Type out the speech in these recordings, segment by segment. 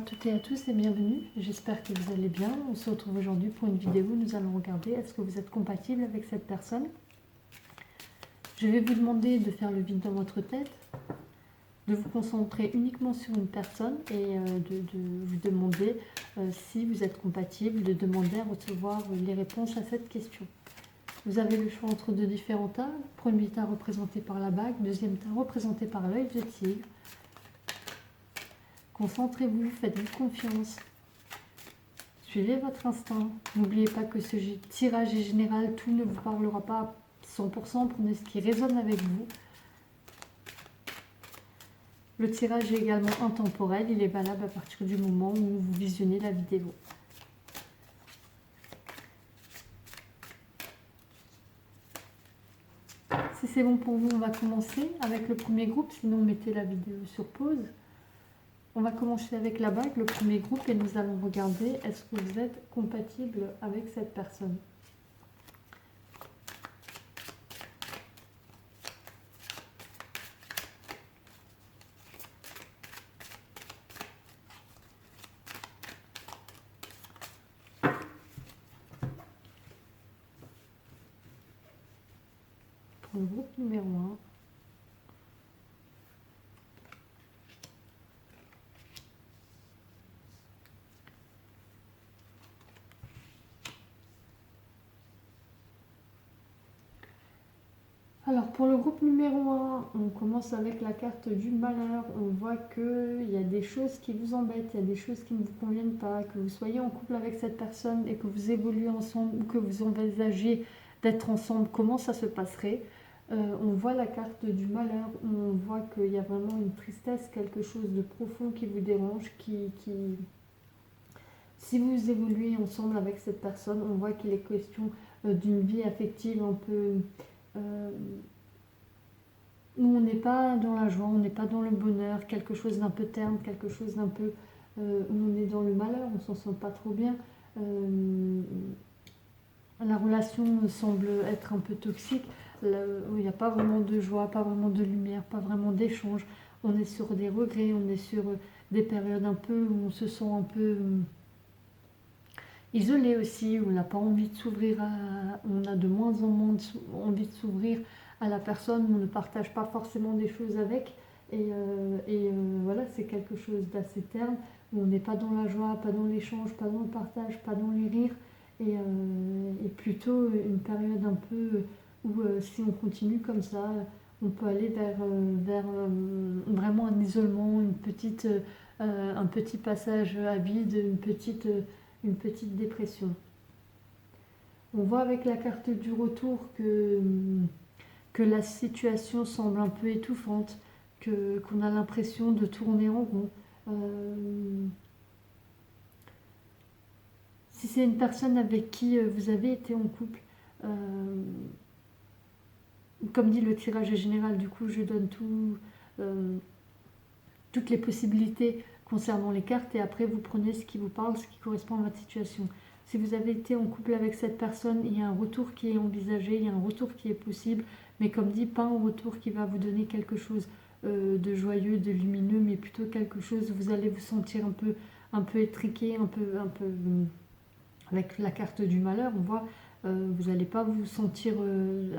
toutes et à tous et bienvenue, j'espère que vous allez bien. On se retrouve aujourd'hui pour une vidéo où nous allons regarder est-ce que vous êtes compatible avec cette personne. Je vais vous demander de faire le vide dans votre tête, de vous concentrer uniquement sur une personne et de vous demander si vous êtes compatible, de demander à recevoir les réponses à cette question. Vous avez le choix entre deux différents tas. Premier tas représenté par la bague, deuxième tas représenté par l'œil de tigre. Concentrez-vous, faites-vous confiance. Suivez votre instinct. N'oubliez pas que ce tirage est général, tout ne vous parlera pas à 100%, prenez ce qui résonne avec vous. Le tirage est également intemporel, il est valable à partir du moment où vous visionnez la vidéo. Si c'est bon pour vous, on va commencer avec le premier groupe, sinon mettez la vidéo sur pause. On va commencer avec la bague, le premier groupe, et nous allons regarder est-ce que vous êtes compatible avec cette personne. Pour le groupe numéro 1. Alors pour le groupe numéro 1, on commence avec la carte du malheur. On voit qu'il y a des choses qui vous embêtent, il y a des choses qui ne vous conviennent pas, que vous soyez en couple avec cette personne et que vous évoluez ensemble ou que vous envisagez d'être ensemble, comment ça se passerait. On voit la carte du malheur, on voit qu'il y a vraiment une tristesse, quelque chose de profond qui vous dérange, si vous évoluez ensemble avec cette personne, on voit qu'il est question d'une vie affective un peu... où on n'est pas dans la joie, on n'est pas dans le bonheur, quelque chose d'un peu terne, quelque chose d'un peu... où on est dans le malheur, on s'en sent pas trop bien. La relation semble être un peu toxique, où il n'y a pas vraiment de joie, pas vraiment de lumière, pas vraiment d'échange. On est sur des regrets, on est sur des périodes un peu où on se sent un peu... isolé aussi, où on n'a pas envie de s'ouvrir, on a de moins en moins envie de s'ouvrir à la personne, on ne partage pas forcément des choses avec, voilà, c'est quelque chose d'assez terne, où on n'est pas dans la joie, pas dans l'échange, pas dans le partage, pas dans les rires, et plutôt une période un peu où si on continue comme ça, on peut aller vers vraiment un isolement, un petit passage à vide, une petite dépression. On voit avec la carte du retour que la situation semble un peu étouffante, qu'on a l'impression de tourner en rond. Si c'est une personne avec qui vous avez été en couple, comme dit le tirage est général, du coup je donne toutes les possibilités concernant les cartes et après vous prenez ce qui vous parle, ce qui correspond à votre situation. Si vous avez été en couple avec cette personne, il y a un retour qui est envisagé, il y a un retour qui est possible, mais comme dit, pas un retour qui va vous donner quelque chose de joyeux, de lumineux, mais plutôt quelque chose où vous allez vous sentir un peu étriqué, un peu avec la carte du malheur, on voit, vous n'allez pas vous sentir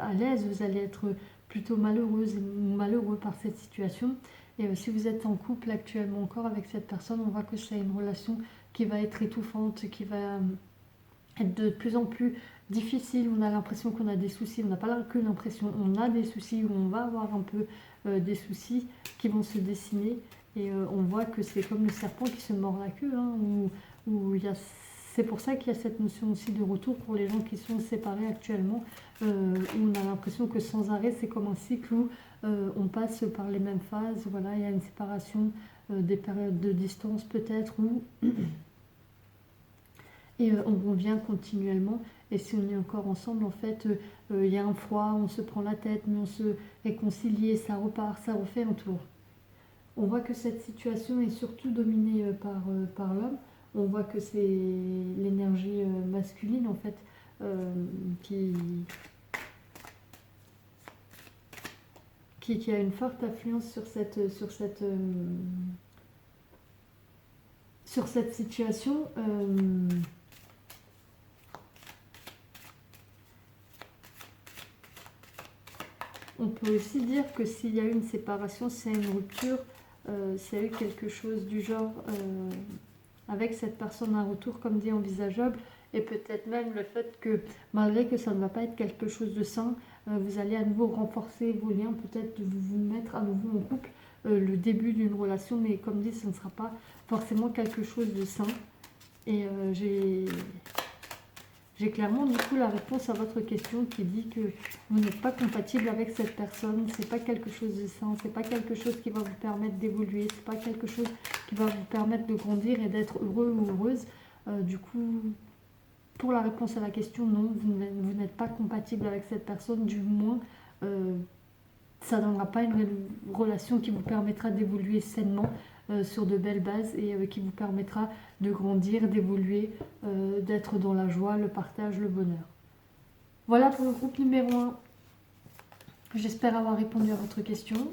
à l'aise, vous allez être plutôt malheureuse ou malheureux par cette situation. Et si vous êtes en couple actuellement encore avec cette personne, on voit que c'est une relation qui va être étouffante, qui va être de plus en plus difficile. On a l'impression qu'on a des soucis, on n'a pas que l'impression, on a des soucis, ou on va avoir un peu des soucis qui vont se dessiner. Et on voit que c'est comme le serpent qui se mord la queue, hein, où il y a... C'est pour ça qu'il y a cette notion aussi de retour pour les gens qui sont séparés actuellement, où on a l'impression que sans arrêt, c'est comme un cycle où on passe par les mêmes phases. Voilà, il y a une séparation, des périodes de distance peut-être, et on revient continuellement. Et si on est encore ensemble, en fait, il y a un froid, on se prend la tête, mais on se réconcilie, ça repart, ça refait un tour. On voit que cette situation est surtout dominée par l'homme. On voit que c'est l'énergie masculine, en fait, qui sur cette situation, on peut aussi dire que s'il y a eu une séparation, s'il y a une rupture, s'il y a eu quelque chose du genre avec cette personne, un retour comme dit envisageable, et peut-être même le fait que malgré que ça ne va pas être quelque chose de sain, vous allez à nouveau renforcer vos liens, peut-être de vous mettre à nouveau en couple, le début d'une relation, mais comme dit, ce ne sera pas forcément quelque chose de sain. Et j'ai clairement du coup la réponse à votre question qui dit que vous n'êtes pas compatible avec cette personne, c'est pas quelque chose de sain, c'est pas quelque chose qui va vous permettre d'évoluer, c'est pas quelque chose qui va vous permettre de grandir et d'être heureux ou heureuse. Du coup, pour la réponse à la question, non, vous n'êtes pas compatible avec cette personne, du moins ça ne donnera pas une relation qui vous permettra d'évoluer sainement sur de belles bases et qui vous permettra de grandir, d'évoluer, d'être dans la joie, le partage, le bonheur. Voilà pour le groupe numéro 1. J'espère avoir répondu à votre question.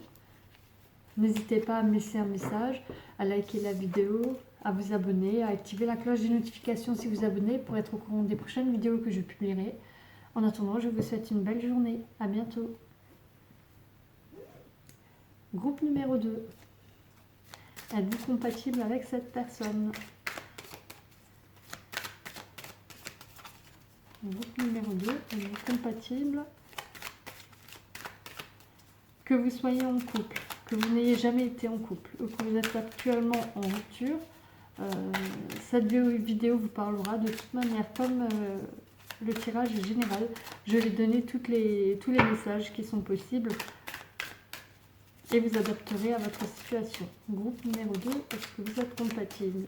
N'hésitez pas à me laisser un message, à liker la vidéo, à vous abonner, à activer la cloche des notifications si vous abonnez pour être au courant des prochaines vidéos que je publierai. En attendant, je vous souhaite une belle journée. À bientôt. Groupe numéro 2. Êtes-vous compatible avec cette personne? Groupe numéro 2. Êtes-vous compatible? Que vous soyez en couple, que vous n'ayez jamais été en couple ou que vous êtes actuellement en rupture, cette vidéo vous parlera de toute manière. Comme le tirage est général, je vais donner tous les messages qui sont possibles et vous adapterez à votre situation. Groupe numéro 2, est-ce que vous êtes compatible?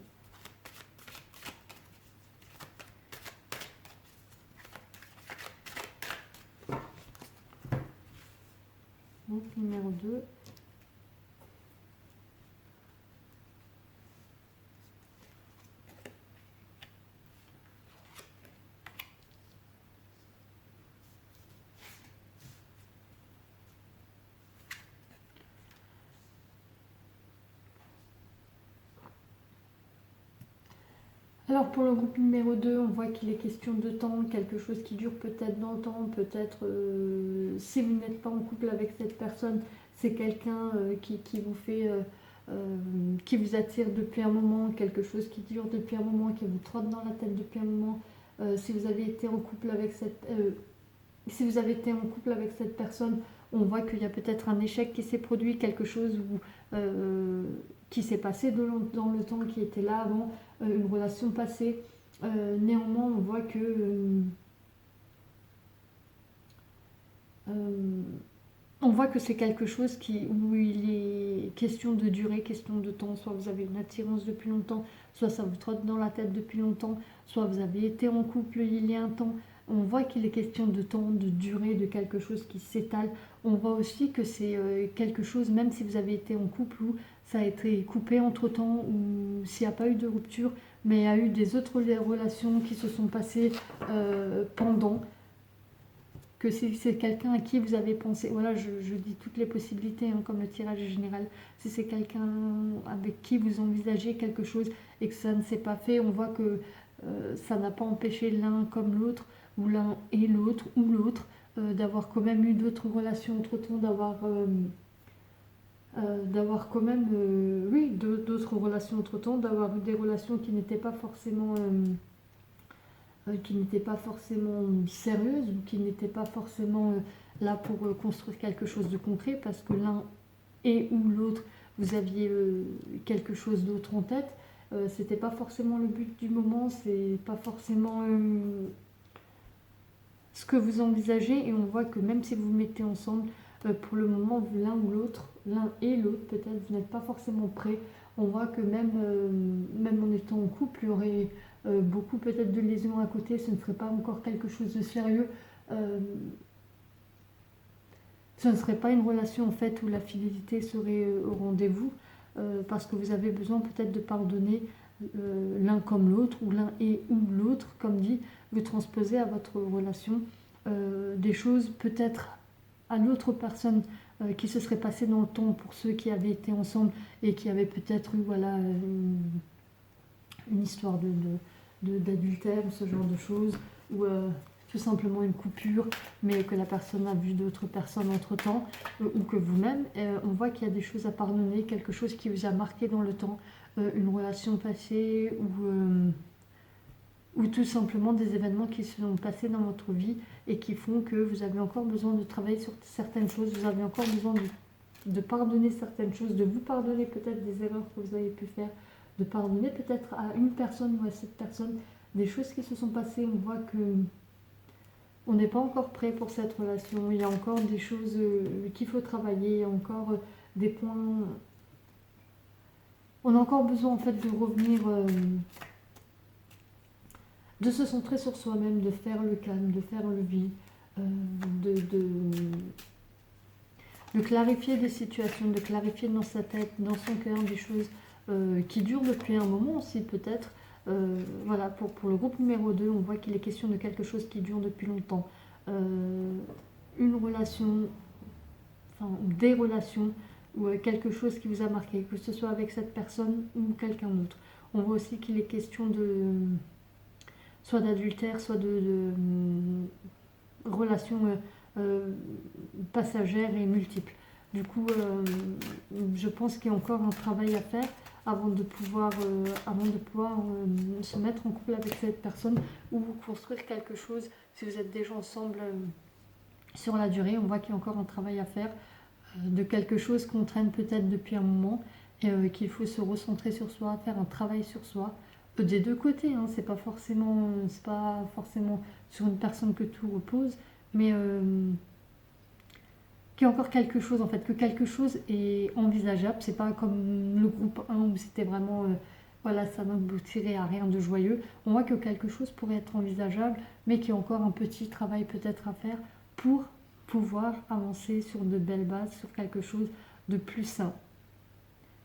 Groupe numéro 2. Alors pour le groupe numéro 2, on voit qu'il est question de temps, quelque chose qui dure peut-être dans le temps, peut-être si vous n'êtes pas en couple avec cette personne, c'est quelqu'un qui vous fait, qui vous attire depuis un moment, quelque chose qui dure depuis un moment, qui vous trotte dans la tête depuis un moment. Si vous avez été en couple avec si vous avez été en couple avec cette personne, on voit qu'il y a peut-être un échec qui s'est produit, quelque chose qui s'est passé dans le temps, qui était là avant, une relation passée. Néanmoins, on voit que c'est quelque chose où il est question de durée, question de temps. Soit vous avez une attirance depuis longtemps, soit ça vous trotte dans la tête depuis longtemps, soit vous avez été en couple il y a un temps. On voit qu'il est question de temps, de durée, de quelque chose qui s'étale. On voit aussi que c'est quelque chose, même si vous avez été en couple où ça a été coupé entre-temps, ou s'il n'y a pas eu de rupture, mais il y a eu des autres relations qui se sont passées pendant, que c'est quelqu'un à qui vous avez pensé. Voilà, je dis toutes les possibilités, hein, comme le tirage est général. Si c'est quelqu'un avec qui vous envisagez quelque chose et que ça ne s'est pas fait, on voit que ça n'a pas empêché l'un comme l'autre, ou l'un et l'autre, ou l'autre, d'avoir quand même eu d'autres relations entre-temps, d'avoir quand même, oui, d'autres relations entre-temps, d'avoir eu des relations qui n'étaient pas forcément sérieuses, ou qui n'étaient pas forcément là pour construire quelque chose de concret, parce que l'un et ou l'autre, vous aviez quelque chose d'autre en tête. C'était pas forcément le but du moment, c'est pas forcément ce que vous envisagez, et on voit que même si vous vous mettez ensemble, pour le moment, l'un ou l'autre, l'un et l'autre, peut-être, vous n'êtes pas forcément prêts. On voit que même en étant en couple, il y aurait beaucoup peut-être de lésions à côté, ce ne serait pas encore quelque chose de sérieux. Ce ne serait pas une relation en fait où la fidélité serait au rendez-vous, parce que vous avez besoin peut-être de pardonner l'un comme l'autre, ou l'un et ou l'autre, comme dit, vous transposez à votre relation des choses peut-être à l'autre personne qui se serait passé dans le temps, pour ceux qui avaient été ensemble et qui avaient peut-être eu voilà, une histoire d'adultère ou ce genre de choses, ou tout simplement une coupure, mais que la personne a vu d'autres personnes entre-temps, ou que vous-même, on voit qu'il y a des choses à pardonner, quelque chose qui vous a marqué dans le temps, une relation passée, ou tout simplement des événements qui se sont passés dans votre vie et qui font que vous avez encore besoin de travailler sur certaines choses, vous avez encore besoin de pardonner certaines choses, de vous pardonner peut-être des erreurs que vous avez pu faire, de pardonner peut-être à une personne ou à cette personne des choses qui se sont passées. On voit que on n'est pas encore prêt pour cette relation, il y a encore des choses qu'il faut travailler, il y a encore des points... On a encore besoin en fait de revenir, de se centrer sur soi-même, de faire le calme, de faire le vide, de clarifier des situations, de clarifier dans sa tête, dans son cœur des choses qui durent depuis un moment aussi peut-être. Voilà, pour le groupe numéro 2, on voit qu'il est question de quelque chose qui dure depuis longtemps. Une relation, enfin des relations, ou quelque chose qui vous a marqué, que ce soit avec cette personne ou quelqu'un d'autre. On voit aussi qu'il est question soit d'adultère, soit de relations passagères et multiples. Du coup, je pense qu'il y a encore un travail à faire avant de pouvoir se mettre en couple avec cette personne ou construire quelque chose. Si vous êtes déjà ensemble sur la durée, on voit qu'il y a encore un travail à faire de quelque chose qu'on traîne peut-être depuis un moment et qu'il faut se recentrer sur soi, faire un travail sur soi. Des deux côtés, hein, c'est pas forcément sur une personne que tout repose, mais qu'il y a encore quelque chose en fait, que quelque chose est envisageable. C'est pas comme le groupe 1 où c'était vraiment voilà, ça n'aboutirait à rien de joyeux. On voit que quelque chose pourrait être envisageable, mais qu'il y a encore un petit travail peut-être à faire pour pouvoir avancer sur de belles bases, sur quelque chose de plus sain.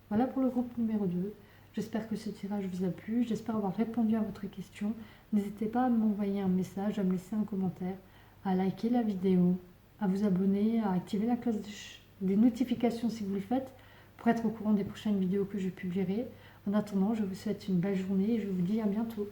Voilà pour le groupe numéro 2. J'espère que ce tirage vous a plu, j'espère avoir répondu à votre question. N'hésitez pas à m'envoyer un message, à me laisser un commentaire, à liker la vidéo, à vous abonner, à activer la cloche des notifications si vous le faites, pour être au courant des prochaines vidéos que je publierai. En attendant, je vous souhaite une belle journée et je vous dis à bientôt.